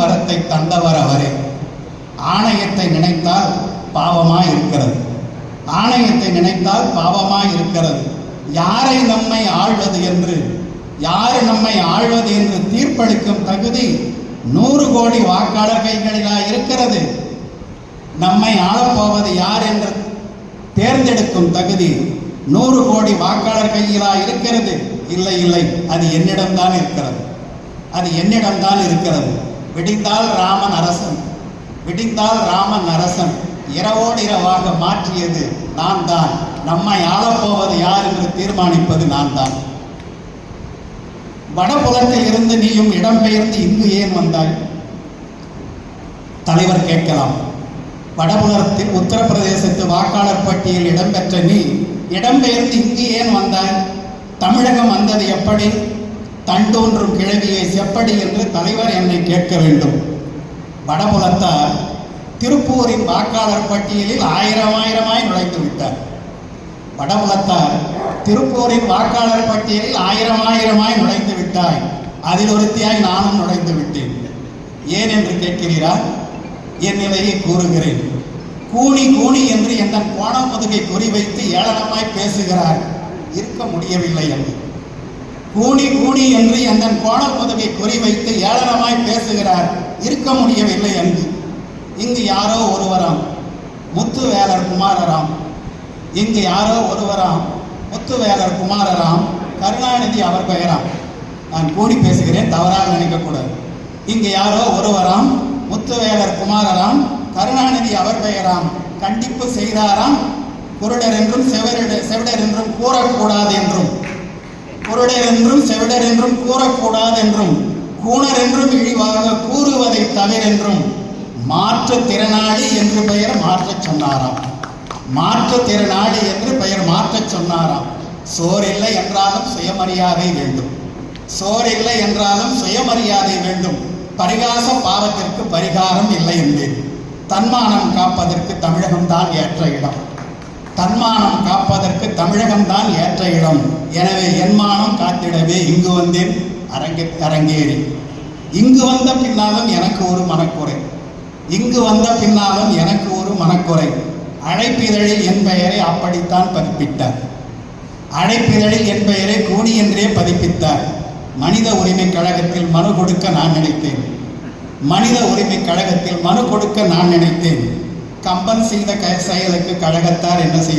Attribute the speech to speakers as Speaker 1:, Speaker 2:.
Speaker 1: வரத்தை தந்தவர் அவரே. ஆணையத்தை நினைத்தால் பாவமாய் இருக்கிறது. ஆணையத்தை நினைத்தால் பாவமாய் இருக்கிறது. யாரை நம்மை ஆள்வது என்று தீர்ப்பளிக்கும் தகுதி 100 கோடி வாக்காளர் கைகளிலா இருக்கிறது. நம்மை ஆளப்போவது யார் என்று தேர்ந்தெடுக்கும் தகுதி 100 கோடி வாக்காளர் கையிலா இருக்கிறது. இல்லை இல்லை, அது என்னிடம்தான் இருக்கிறது. விடிந்தால் ராமன் அரசன் இரவோடு இரவாக மாற்றியது நான் தான். நம்மை ஆளப்போவது யார் என்று தீர்மானிப்பது நான் தான். வடபுலத்தில் இருந்து நீயும் இடம்பெயர்ந்து இங்கு ஏன் வந்தாய்? தலைவர் கேட்கலாம். வடபுலத்தில் உத்தரப்பிரதேசத்து வாக்காளர் பட்டியல் இடம்பெற்ற நீ இடம்பெயர்ந்து இங்கு ஏன் வந்தாய்? தமிழகம் வந்தது எப்படி? தண்டோன்றும் கிழவியை செப்படி என்று தலைவர் என்னை கேட்க வேண்டும். வடபுலத்தார் திருப்பூரின் வாக்காளர் பட்டியலில் ஆயிரமாய் நுழைந்து விட்டார். வடபுலத்தார் திருப்பூரின் வாக்காளர் பட்டியலில் ஆயிரமாய் நுழைந்து விட்டாய். அதில் ஒருத்தியாய் நானும் நுழைந்து விட்டேன். ஏன் என்று கேட்கிறீரா? என் நிலையை கூறுகிறேன். கூணி என்று என் கோண முதுகை குறிவைத்து ஏளனமாய் பேசுகிறார். இருக்க முடியவில்லை என்று. கூணி என்று என் கோண முதுகை குறிவைத்து ஏளனமாய் பேசுகிறார். இருக்க முடியவில்லை என்று. இங்கு யாரோ ஒருவராம் முத்துவேலர் குமாரராம் கருணாநிதி அவர் பெயராம். நான் கூடி பேசுகிறேன், தவறாக நினைக்கக்கூடாது. இங்கு யாரோ ஒருவராம் முத்துவேலர் குமாரராம் கருணாநிதி அவர் பெயராம். கண்டிப்பு செய்தாராம். குருடர் என்றும் செவிடர் என்றும் கூறக்கூடாது என்றும், கூணர் என்றும் இழிவாக கூறுவதை தவிரென்றும் மாற்றுத்திறனாளி என்று பெயர் மாற்றச் சொன்னாராம். சோறில்லை என்றாலும் சுயமரியாதை வேண்டும். பரிகாச பாவத்திற்கு பரிகாரம் இல்லை என்றேன். தன்மானம் காப்பதற்கு தமிழகம்தான் ஏற்ற இடம். எனவே என்மானம் காத்திடவே இங்கு வந்தேன் அரங்கேறி. இங்கு வந்த பின்னாலும் எனக்கு ஒரு மனக்குறை. அழைப்பிதழில் என் பெயரை அப்படித்தான் பதிப்பித்தார். கூணி என்றே பதிப்பித்தார். மனித உரிமை கழகத்தில் மனு கொடுக்க நான் நினைத்தேன். கம்பன் செய்த செயலுக்கு கழகத்தார் என்ன செய்தார்?